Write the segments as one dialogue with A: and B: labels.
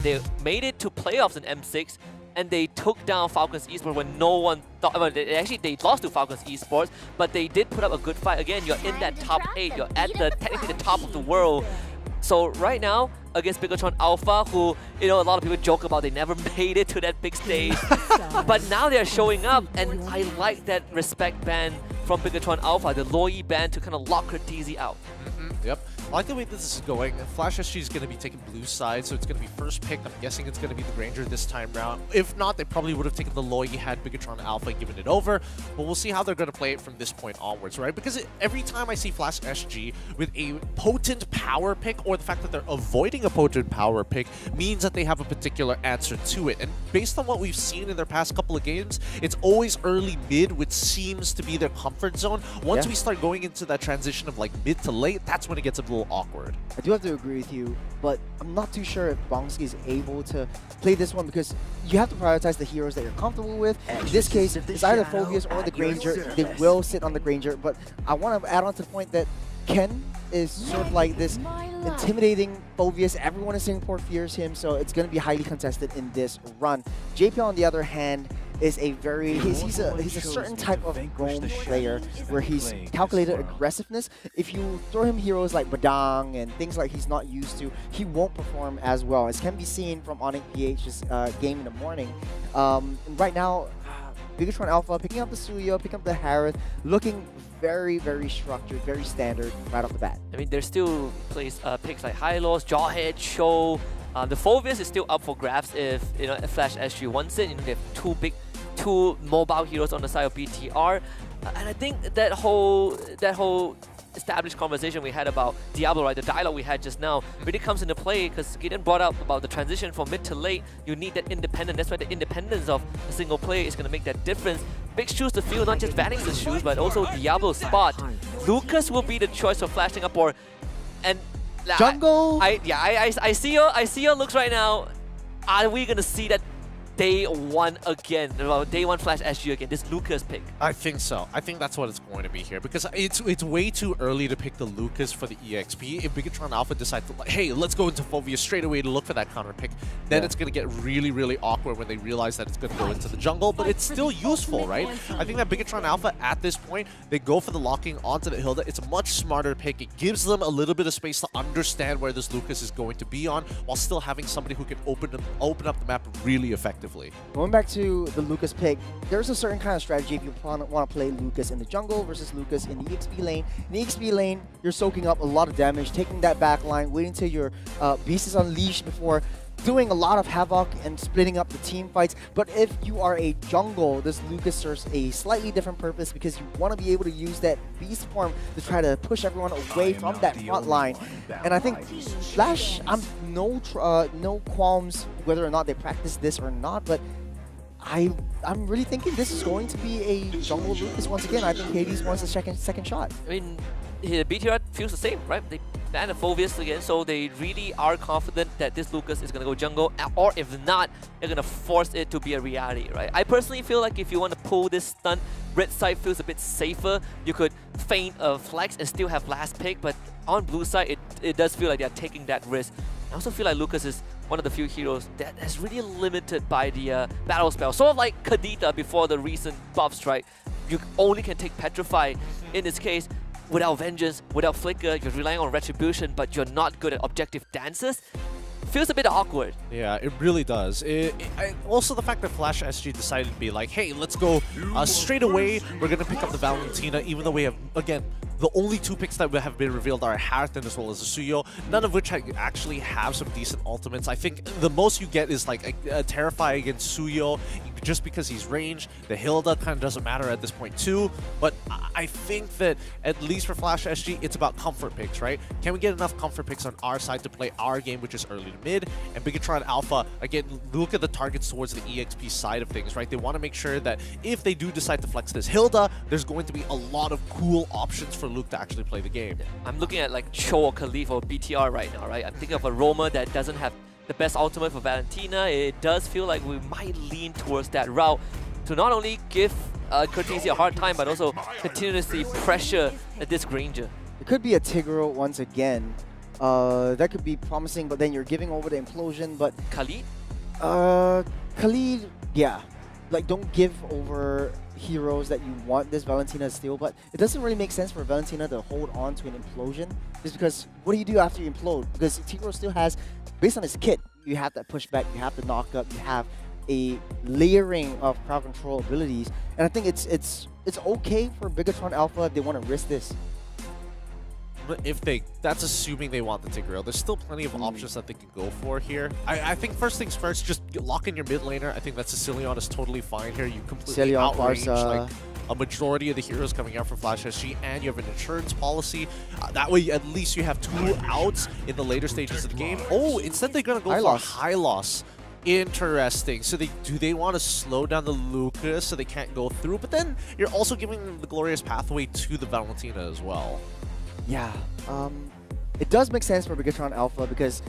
A: They made it to playoffs in M6, and they took down Falcons Esports when no one thought. Well, they lost to Falcons Esports, but they did put up a good fight. Again, you're in that top 8. You're at technically the top of the world. So right now, against Bigatron Alpha, who, a lot of people joke about they never made it to that big stage. But now they're showing up, and I like that respect ban from Bigatron Alpha, the Loi ban to kind of lock her DZ out.
B: Yep. I like the way this is going. FLSG is going to be taking blue side, so it's going to be first pick. I'm guessing it's going to be the Granger this time round. If not, they probably would have taken the Loi had Bigatron Alpha given it over. But we'll see how they're going to play it from this point onwards, right? Because every time I see FLSG with a potent power pick, or the fact that they're avoiding a potent power pick, means that they have a particular answer to it. And based on what we've seen in their past couple of games, it's always early mid, which seems to be their comfort zone. Once we start going into that transition of like mid to late, that's when it gets a little awkward.
C: I do have to agree with you, but I'm not too sure if Bongski is able to play this one because you have to prioritize the heroes that you're comfortable with. In this case, it's either Phobius or the Granger. They will sit on the Granger, but I want to add on to the point that Ken is sort of like this intimidating Phobius. Everyone in Singapore fears him, so it's going to be highly contested in this run. JP, on the other hand, is a very he's a certain type of roam player where he's calculated aggressiveness. If you throw him heroes like Badang and things like he's not used to, he won't perform as well, as can be seen from Onyx PH's game in the morning. Right now, Bigatron Alpha picking up the Suyo, picking up the Harith, looking very, very structured, very standard right off the bat.
A: I mean, there's still picks like Hylos, Jawhead, Show. The Phobius is still up for grabs if FLSG wants it. They have two mobile heroes on the side of BTR, and I think that whole established conversation we had about Diablo, right? The dialogue we had just now really comes into play because Gideon brought up about the transition from mid to late. You need that independence. That's why the independence of a single player is going to make that difference. Big shoes to fill, not just Vanix's shoes, but also Diablo's spot. Lucas will be the choice for flashing up and
C: Jungle.
A: I see your looks right now. Are we gonna see that day one again? Day one FLSG again. This Lucas pick.
B: I think so. I think that's what it's going to be here because it's way too early to pick the Lucas for the EXP. If Bigatron Alpha decides to hey, let's go into Phobius straight away to look for that counter pick, then it's going to get really, really awkward when they realize that it's going to go into the jungle. But it's still useful, right? I think that Bigatron Alpha at this point, they go for the locking onto the Hilda. It's a much smarter pick. It gives them a little bit of space to understand where this Lucas is going to be on, while still having somebody who can open up the map really effectively.
C: Going back to the Lucas pick, there's a certain kind of strategy if you want to play Lucas in the jungle versus Lucas in the EXP lane. In the EXP lane, you're soaking up a lot of damage, taking that back line, waiting till your beast is unleashed before doing a lot of havoc and splitting up the team fights. But if you are a jungle, this Lucas serves a slightly different purpose because you want to be able to use that beast form to try to push everyone away from that front line. And I think Flash, I'm no qualms whether or not they practice this or not, but I'm really thinking this is going to be a jungle Lucas once again. I think Hades wants a second shot.
A: I mean, BTR feels the same, right? They banned the Phobius again, so they really are confident that this Lucas is going to go jungle, or if not, they're going to force it to be a reality, right? I personally feel like if you want to pull this stunt, red side feels a bit safer. You could feign a flex and still have last pick, but on blue side, it does feel like they're taking that risk. I also feel like Lucas is one of the few heroes that is really limited by the battle spell. Sort of like Kadita before the recent buffs, right? You only can take Petrify. In this case, without Vengeance, without Flicker, you're relying on Retribution, but you're not good at objective dances. Feels a bit awkward.
B: Yeah, it really does. Also, the fact that FLSG decided to be like, hey, let's go straight away. We're going to pick up the Valentina, even though we have, again, the only two picks that have been revealed are Harith as well as the Suyo, none of which actually have some decent ultimates. I think the most you get is like a Terrify against Suyo, just because he's ranged. The Hilda kind of doesn't matter at this point too, but I think that at least for FLSG, it's about comfort picks, right? Can we get enough comfort picks on our side to play our game, which is early to mid? And Bigatron Alpha, again, look at the targets towards the EXP side of things, right? They want to make sure that if they do decide to flex this Hilda, there's going to be a lot of cool options for Luke to actually play the game.
A: I'm looking at like Cho or Khalif or BTR right now, right? I'm thinking of a Roma that doesn't have the best ultimate for Valentina. It does feel like we might lean towards that route to not only give Cortese a hard time, but also continuously pressure this Granger.
C: It could be a Tigreal once again. That could be promising, but then you're giving over the implosion. But
A: Khalid?
C: Khalid, yeah. Like, don't give over heroes that you want this Valentina to steal, but it doesn't really make sense for Valentina to hold on to an implosion, just because what do you do after you implode? Because T-Row still has, based on his kit, you have that pushback, you have the knockup, you have a layering of crowd control abilities, and I think it's okay for Bigatron Alpha if they want to risk this.
B: If that's assuming they want the Tigreal. There's still plenty of options that they can go for here. I think first things first, just lock in your mid laner. I think that Sicilion is totally fine here. You completely outrange like a majority of the heroes coming out from Flash SG, and you have an insurance policy. That way, at least you have 2 outs in the later stages of the game. Oh, instead they're gonna go for high loss. Interesting. So do they want to slow down the Lucas so they can't go through? But then you're also giving them the glorious pathway to the Valentina as well.
C: Yeah, it does make sense for Bigatron Alpha because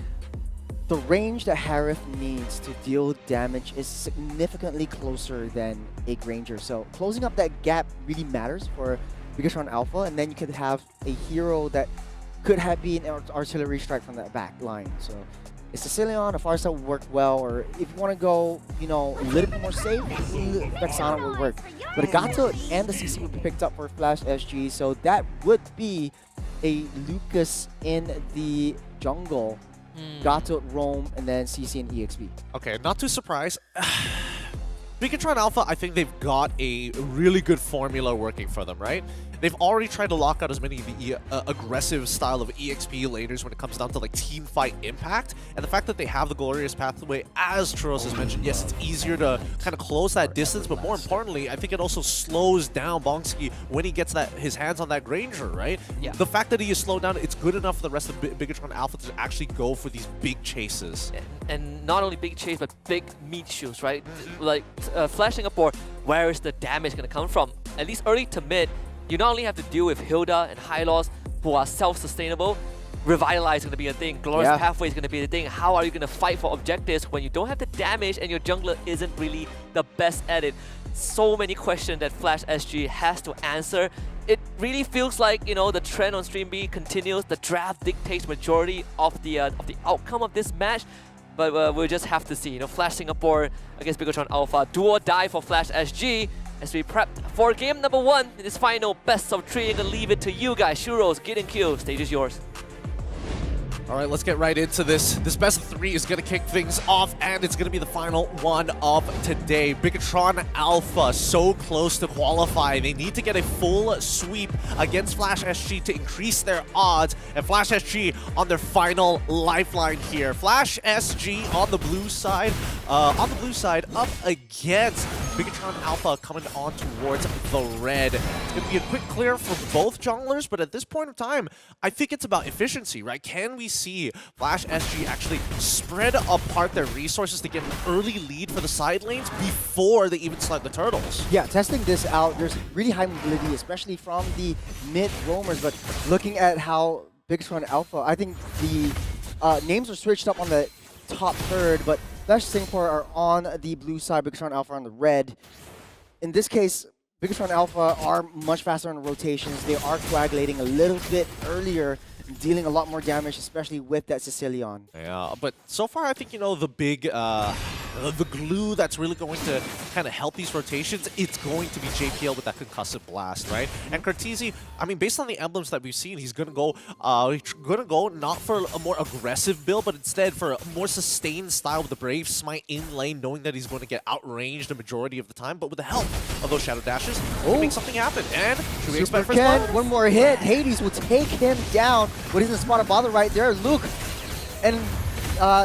C: the range that Harith needs to deal damage is significantly closer than a Granger. So closing up that gap really matters for Bigatron Alpha, and then you could have a hero that could have been an artillery strike from that back line. So a Sicilion, a Farsa would work well, or if you want to go, you know, a little bit more safe, Vexana would work. But a Gato and the CC would be picked up for Flash SG, so that would be a Lucas in the jungle, Gato, Roam, and then CC and EXP.
B: Okay, not too surprised. Bigatron Alpha, I think they've got a really good formula working for them, right? They've already tried to lock out as many of the aggressive style of EXP laners when it comes down to like team fight impact, and the fact that they have the glorious pathway, as Churros has mentioned, yes, it's easier to kind of close that distance, but more importantly, I think it also slows down Bongski when he gets his hands on that Granger, right?
A: Yeah.
B: The fact that he is slowed down, it's good enough for the rest of Bigatron Alpha to actually go for these big chases.
A: And not only big chase, but big meat shoes, right? Like Flash Singapore, where is the damage going to come from? At least early to mid, you not only have to deal with Hilda and Hylos, who are self-sustainable. Revitalize is going to be a thing. Glorious Pathway is going to be the thing. How are you going to fight for objectives when you don't have the damage and your jungler isn't really the best at it? So many questions that Flash SG has to answer. It really feels like, you know, the trend on Stream B continues. The draft dictates majority of the outcome of this match. But we'll just have to see. You know, Flash Singapore against Bigatron Alpha. Do or die for Flash SG. As we prep for game number 1 in this final best of 3, I'm gonna leave it to you guys. Churros, get in queue. Stage is yours.
B: All right, let's get right into this. This best of 3 is going to kick things off, and it's going to be the final one of today. Bigatron Alpha so close to qualify. They need to get a full sweep against Flash SG to increase their odds, and Flash SG on their final lifeline here. Flash SG on the blue side, up against Bigatron Alpha coming on towards the red. It's going to be a quick clear for both junglers, but at this point in time, I think it's about efficiency, right? Can we see Flash SG actually spread apart their resources to get an early lead for the side lanes before they even select the turtles?
C: Yeah, testing this out, there's really high mobility, especially from the mid roamers, but looking at how Bigatron Alpha, I think the names are switched up on the top third, but Flash Singapore are on the blue side, Bigatron Alpha on the red. In this case, Bigatron Alpha are much faster on rotations. They are coagulating a little bit earlier, dealing a lot more damage, especially with that Sicilion.
B: Yeah, but so far I think, you know, the big, the glue that's really going to kind of help these rotations, it's going to be JPL with that concussive blast, right? And Cartesi, I mean, based on the emblems that we've seen, he's gonna go not for a more aggressive build, but instead for a more sustained style with the Brave Smite in lane, knowing that he's going to get outranged the majority of the time, but with the help of those Shadow Dashes, he can make something happen. And should we expect first blood?
C: One more hit, Hades will take him down. But he's in the spot of bother right there. Luke and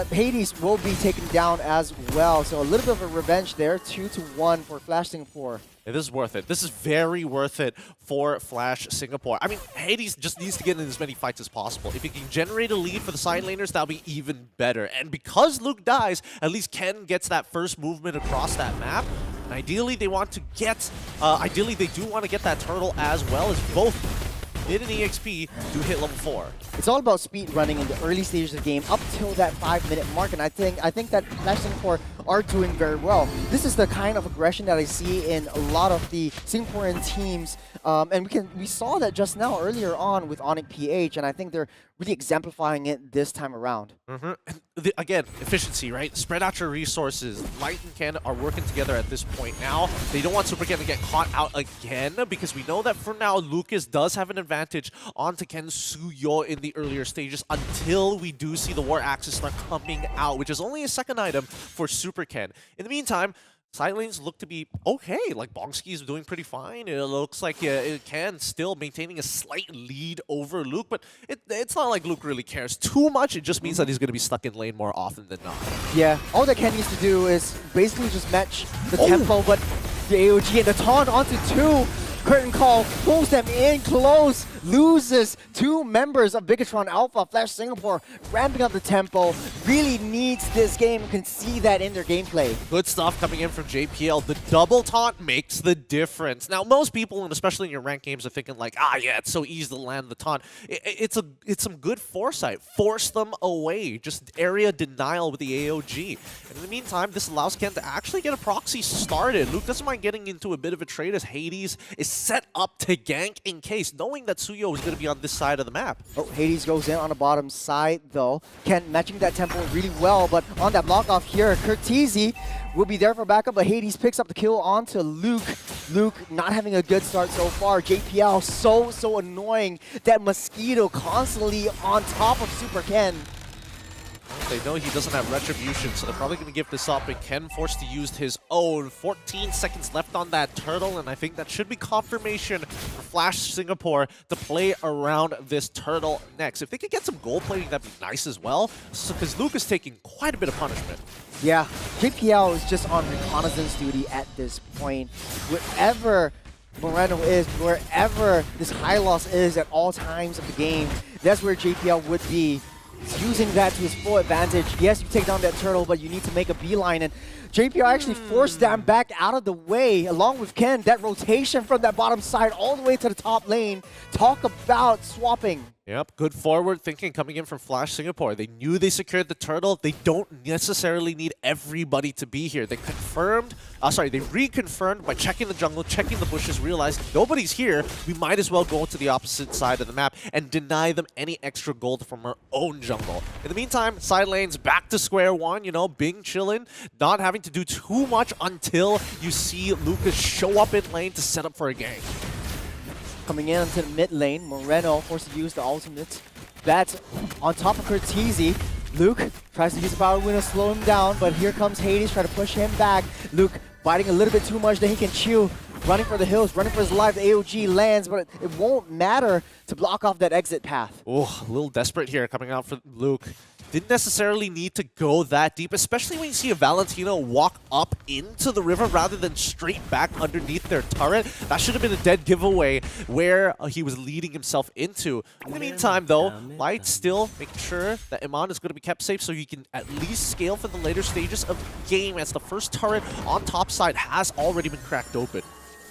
C: Hades will be taken down as well. So a little bit of a revenge there. 2-1 for Flash Singapore.
B: Yeah, this is worth it. This is very worth it for Flash Singapore. I mean, Hades just needs to get in as many fights as possible. If he can generate a lead for the side laners, that'll be even better. And because Luke dies, at least Ken gets that first movement across that map. And ideally, they want to get, they do want to get that turtle as well, as both mid and EXP do hit level 4.
C: It's all about speed running in the early stages of the game up till that 5-minute mark, and I think that Flash Singapore are doing very well. This is the kind of aggression that I see in a lot of the Singaporean teams, and we saw that just now earlier on with Onyx PH, and I think they're really exemplifying it this time around.
B: Again, efficiency, right? Spread out your resources. Light and Ken are working together at this point now. They don't want Super Ken to get caught out again because we know that for now, Lucas does have an advantage onto Ken Suyo in the earlier stages until we do see the War Axes start coming out, which is only a second item for Super Ken. In the meantime, side lanes look to be okay. Like, Bongski is doing pretty fine. It looks like Ken still maintaining a slight lead over Luke, but it's not like Luke really cares too much. It just means that he's going to be stuck in lane more often than not.
C: Yeah, all that Ken needs to do is basically just match the tempo, but the AOG and the taunt onto 2. Curtain Call pulls them in close, loses 2 members of Bigatron Alpha. Flash Singapore ramping up the tempo, really needs this game. You can see that in their gameplay.
B: Good stuff coming in from JPL. The double taunt makes the difference. Now, most people, and especially in your ranked games, are thinking like, yeah, it's so easy to land the taunt. It's some good foresight. Force them away. Just area denial with the AOG. And in the meantime, this allows Ken to actually get a proxy started. Luke doesn't mind getting into a bit of a trade as Hades is set up to gank in case, knowing that Suyo is going to be on this side of the map.
C: Oh, Hades goes in on the bottom side though. Ken matching that tempo really well, but on that block off here, Curtizi will be there for backup, but Hades picks up the kill onto Luke. Luke not having a good start so far. JPL so annoying. That mosquito constantly on top of Super Ken.
B: They know he doesn't have retribution, so they're probably going to give this up, and Ken forced to use his own. 14 seconds left on that turtle, and I think that should be confirmation for Flash Singapore to play around this turtle next. If they could get some goal plating, that'd be nice as well, because Luke is taking quite a bit of punishment.
C: Yeah, JPL is just on reconnaissance duty at this point. Wherever Moreno is, wherever this Hylos is at all times of the game, that's where JPL would be. He's using that to his full advantage. Yes, you take down that turtle, but you need to make a beeline, and JPL actually forced them back out of the way, along with Ken. That rotation from that bottom side all the way to the top lane. Talk about swapping.
B: Yep, good forward thinking coming in from Flash Singapore. They knew they secured the turtle. They don't necessarily need everybody to be here. They reconfirmed by checking the jungle, checking the bushes, realized nobody's here. We might as well go to the opposite side of the map and deny them any extra gold from our own jungle. In the meantime, side lanes back to square one, you know, Bing chilling, not having to do too much until you see Lucas show up in lane to set up for a gank.
C: Coming in into the mid lane, Moreno forced to use the ultimate. That's on top of Curtizi. Luke tries to use the power window to slow him down, but here comes Hades trying to push him back. Luke biting a little bit too much that he can chew. Running for the hills, running for his life. The AOG lands, but it won't matter to block off that exit path.
B: Oh, a little desperate here coming out for Luke. Didn't necessarily need to go that deep, especially when you see a Valentino walk up into the river rather than straight back underneath their turret. That should have been a dead giveaway where he was leading himself into. In the meantime, though, Light still making sure that Iman is going to be kept safe so he can at least scale for the later stages of the game, as the first turret on top side has already been cracked open.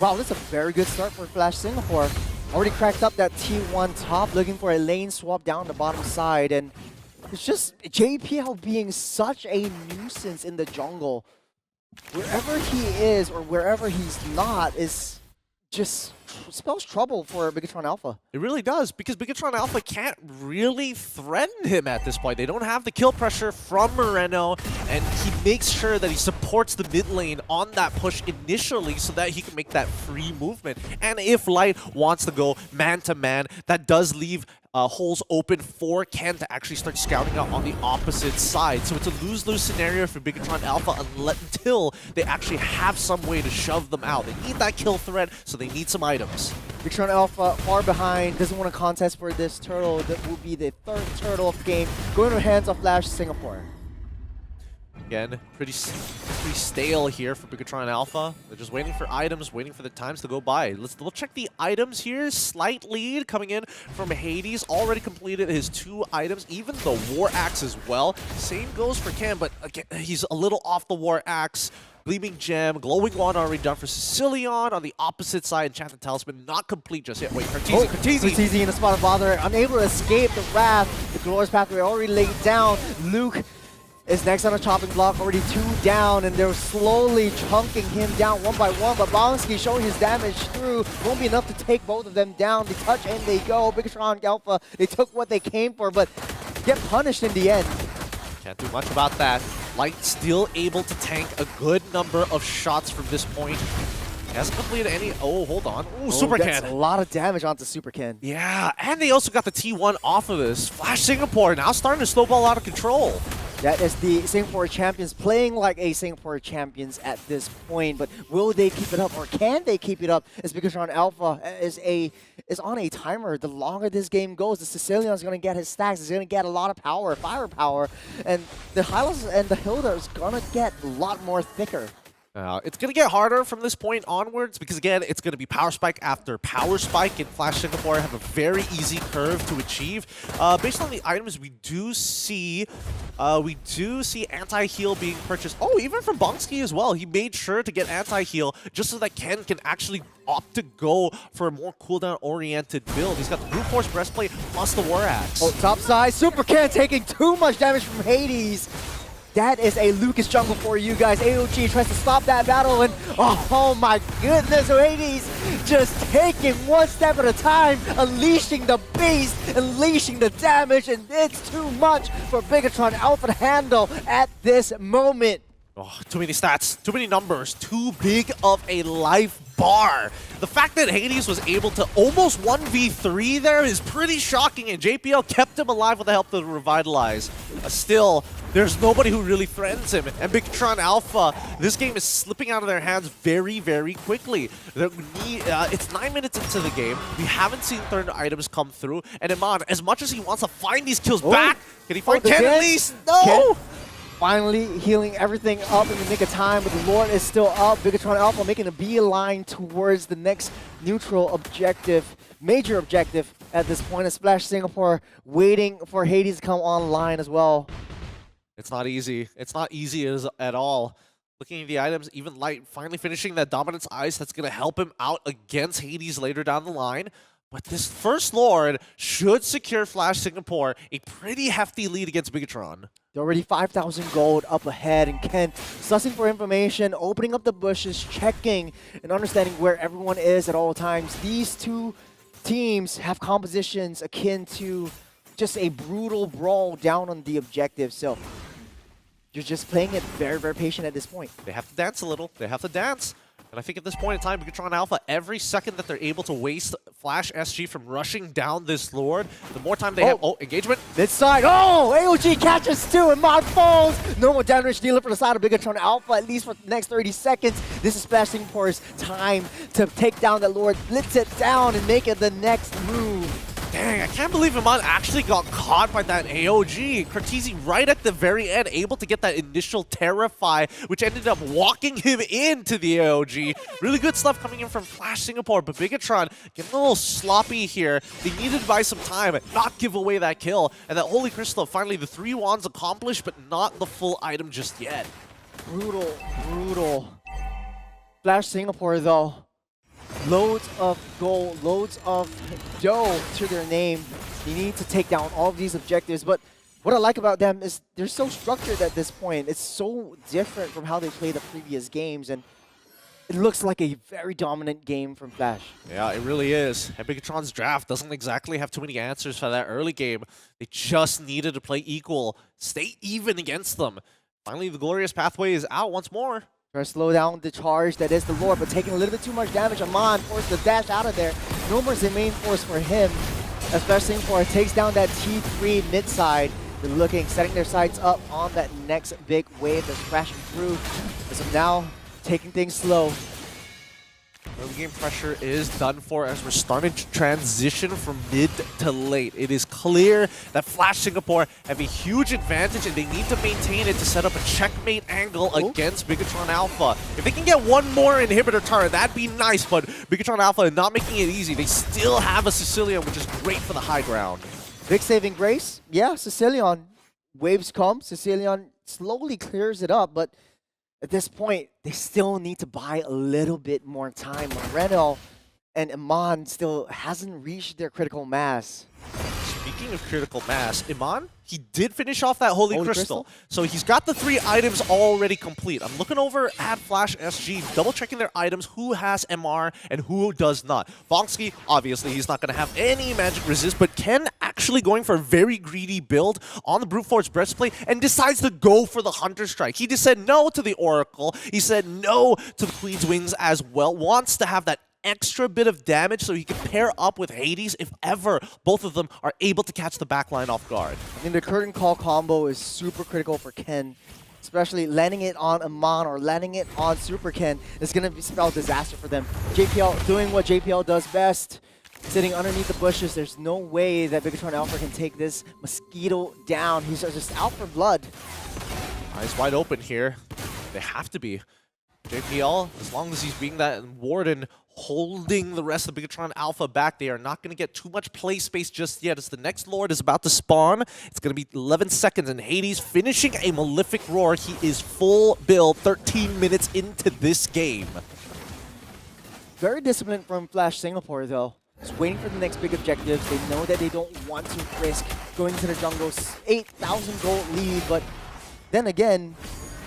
C: Wow, that's a very good start for Flash Singapore. Already cracked up that T1 top, looking for a lane swap down the bottom side, and it's just JPL being such a nuisance in the jungle. Wherever he is or wherever he's not is just spells trouble for Bigatron Alpha.
B: It really does, because Bigatron Alpha can't really threaten him at this point. They don't have the kill pressure from Moreno, and he makes sure that he supports the mid lane on that push initially so that he can make that free movement. And if Light wants to go man-to-man, that does leave holes open for Ken to actually start scouting out on the opposite side. So it's a lose-lose scenario for Bigatron Alpha until they actually have some way to shove them out. They need that kill threat, so they need some items.
C: Bigatron Alpha far behind, doesn't want to contest for this turtle. That will be the third turtle of the game, going to the hands of Flash Singapore.
B: Again, pretty stale here for Bigatron Alpha. They're just waiting for items, waiting for the times to go by. Let's double check the items here. Slight lead coming in from Hades. Already completed his 2 items, even the War Axe as well. Same goes for Cam, but again, he's a little off the War Axe. Gleaming Gem, Glowing Wand already done for Sicilion. On the opposite side, Enchanted Talisman not complete just yet. Wait,
C: Curtizi in the spot of bother, unable to escape the wrath. The Glorious Pathway already laid down. Luke is next on a chopping block, already 2 down, and they're slowly chunking him down one by one, but Bonsky showing his damage through. Won't be enough to take both of them down. They touch and they go. Bigatron Alpha, they took what they came for, but get punished in the end.
B: Can't do much about that. Light still able to tank a good number of shots from this point. He hasn't completed any. Oh, hold on. Ooh, Super
C: That's
B: Ken.
C: a lot of damage onto Super Ken.
B: Yeah, and they also got the T1 off of this. Flash Singapore now starting to snowball out of control.
C: That is the Singapore champions playing like a Singapore champions at this point, but will they keep it up or can they keep it up? It's because Ron Alpha is on a timer. The longer this game goes, the Sicilian's going to get his stacks. He's going to get a lot of power, firepower, and the Hylos and the Hilda is going to get a lot more thicker.
B: It's going to get harder from this point onwards because, again, it's going to be Power Spike after Power Spike, and Flash Singapore have a very easy curve to achieve. Based on the items, we do see anti-heal being purchased. Oh, even from Bonsky as well. He made sure to get anti-heal just so that Ken can actually opt to go for a more cooldown-oriented build. He's got the Brute Force Breastplate plus the War Axe.
C: Oh, top side, Super Ken taking too much damage from Hades. That is a Lucas jungle for you guys. AOG tries to stop that battle, and oh my goodness, Hades just taking one step at a time, unleashing the beast, unleashing the damage, and it's too much for Bigatron Alpha to handle at this moment.
B: Oh, too many stats, too many numbers, too big of a life bar. The fact that Hades was able to almost 1v3 there is pretty shocking, and JPL kept him alive with the help of Revitalize. Still, there's nobody who really threatens him, and Bigatron Alpha, this game is slipping out of their hands very, very quickly. It's 9 minutes into the game. We haven't seen third items come through, and Iman, as much as he wants to find these kills back, can he find Ken at least? No!
C: Finally healing everything up in the nick of time, but the Lord is still up. Bigatron Alpha making a beeline towards the next neutral objective, major objective at this point. A Splash Singapore waiting for Hades to come online as well.
B: It's not easy. It's not easy at all. Looking at the items, even Light finally finishing that Dominance Ice that's going to help him out against Hades later down the line. But this first Lord should secure Flash Singapore a pretty hefty lead against Bigatron.
C: They're already 5,000 gold up ahead, and Ken sussing for information, opening up the bushes, checking, and understanding where everyone is at all times. These two teams have compositions akin to just a brutal brawl down on the objective, so you're just playing it very, very patient at this point.
B: They have to dance a little. They have to dance. And I think at this point in time, Bigatron Alpha, every second that they're able to waste Flash SG from rushing down this Lord, the more time they have... Oh, engagement.
C: This side. Oh, AOG catches two and Mod falls. Normal damage dealer for the side of Bigatron Alpha, at least for the next 30 seconds. This is Splash Singapore's time to take down that Lord, blitz it down, and make it the next move.
B: Dang, I can't believe Iman actually got caught by that AOG. Cortese right at the very end, able to get that initial Terrify, which ended up walking him into the AOG. Really good stuff coming in from Flash Singapore, but Bigatron getting a little sloppy here. They needed to buy some time, not give away that kill. And that Holy Crystal, finally the 3 wands accomplished, but not the full item just yet.
C: Brutal, brutal. Flash Singapore, though. Loads of gold, loads of dough to their name. You need to take down all of these objectives, but what I like about them is they're so structured at this point. It's so different from how they played the previous games, and it looks like a very dominant game from Flash.
B: Yeah, it really is. And Bigatron's draft doesn't exactly have too many answers for that early game. They just needed to play equal, stay even against them. Finally, the glorious pathway is out once more.
C: Try to slow down the charge that is the Lord, but taking a little bit too much damage. Amon forced the dash out of there. Nomer's the main force for him, especially for it takes down that T3 mid side. They're looking, setting their sights up on that next big wave that's crashing through. So now, taking things slow.
B: Early game pressure is done for as we're starting to transition from mid to late. It is clear that Flash Singapore have a huge advantage and they need to maintain it to set up a checkmate angle against Bigatron Alpha. If they can get one more inhibitor turret, that'd be nice, but Bigatron Alpha not making it easy. They still have a Sicilian, which is great for the high ground.
C: Big saving grace. Yeah, Sicilian. Waves come. Sicilian slowly clears it up, but at this point, they still need to buy a little bit more time. Moreno and Iman still hasn't reached their critical mass.
B: Speaking of critical mass, Iman he did finish off that Holy Crystal. So he's got the 3 items already complete. I'm looking over at Flash SG, double-checking their items, who has MR and who does not. Vongsky, obviously, he's not going to have any magic resist, but Ken actually going for a very greedy build on the Brute Force Breastplate and decides to go for the Hunter Strike. He just said no to the Oracle. He said no to the Queen's Wings as well. Wants to have that extra bit of damage so he can pair up with Hades if ever both of them are able to catch the backline off guard.
C: I mean, the curtain call combo is super critical for Ken, especially landing it on Amon or landing it on Super Ken is going to spell disaster for them. JPL doing what JPL does best, sitting underneath the bushes. There's no way that Bigatron Alpha can take this Mosquito down. He's just out for blood.
B: Eyes wide open here. They have to be. JPL, as long as he's being that Warden, holding the rest of Bigatron Alpha back, they are not going to get too much play space just yet as the next Lord is about to spawn. It's going to be 11 seconds, and Hades finishing a Malefic Roar. He is full build 13 minutes into this game.
C: Very disciplined from Flash Singapore, though. Just waiting for the next big objectives. They know that they don't want to risk going to the jungle's 8,000 gold lead, but then again,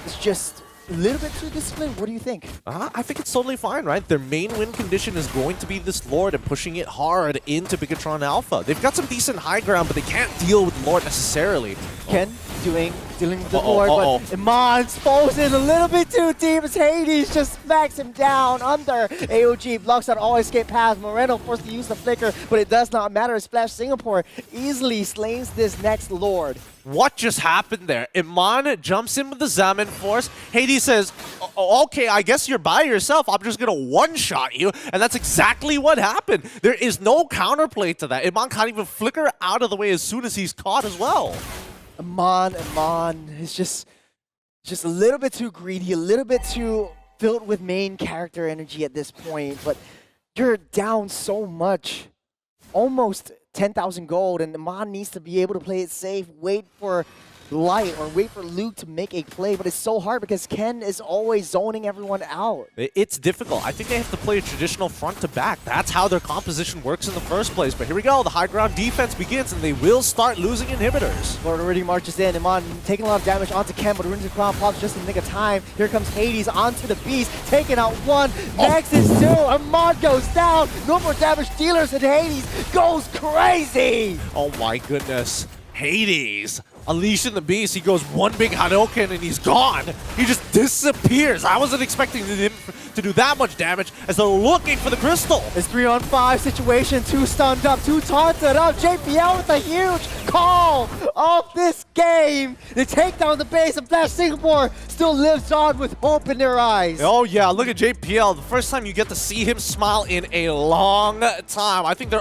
C: it's just a little bit too disciplined. What do you think?
B: I think it's totally fine, right? Their main win condition is going to be this Lord and pushing it hard into Bigatron Alpha. They've got some decent high ground, but they can't deal with Lord necessarily.
C: Ken dealing with the Lord, but Iman's falls in a little bit too deep as Hades just smacks him down under. AOG blocks out all escape paths. Moreno forced to use the flicker, but it does not matter as Flash Singapore easily slays this next Lord.
B: What just happened there? Iman jumps in with the Zaman Force. Hades says, okay, I guess you're by yourself. I'm just going to one-shot you. And that's exactly what happened. There is no counterplay to that. Iman can't even flicker out of the way as soon as he's caught as well.
C: Iman is just a little bit too greedy, a little bit too filled with main character energy at this point. But you're down so much. Almost 10,000 gold, and Iman needs to be able to play it safe, wait for Light or wait for Luke to make a play, but it's so hard because Ken is always zoning everyone out.
B: It's difficult. I think they have to play a traditional front to back. That's how their composition works in the first place. But here we go. The high ground defense begins, and they will start losing inhibitors.
C: Lord already marches in. Iman taking a lot of damage onto Ken, but Runes of Crown pops just in the nick of time. Here comes Hades onto the Beast, taking out one. Next is two. Iman goes down. No more damage dealers, and Hades goes crazy.
B: Oh my goodness. Hades unleashing the Beast. He goes one big Hadouken and he's gone. He just disappears. I wasn't expecting him to do that much damage as they're looking for the crystal.
C: It's 3-on-5 situation. 2 stunned up, 2 taunted up. JPL with a huge call of this game. They take down the base, and Flash Singapore still lives on with hope in their eyes.
B: Oh yeah, look at JPL. The first time you get to see him smile in a long time. I think they're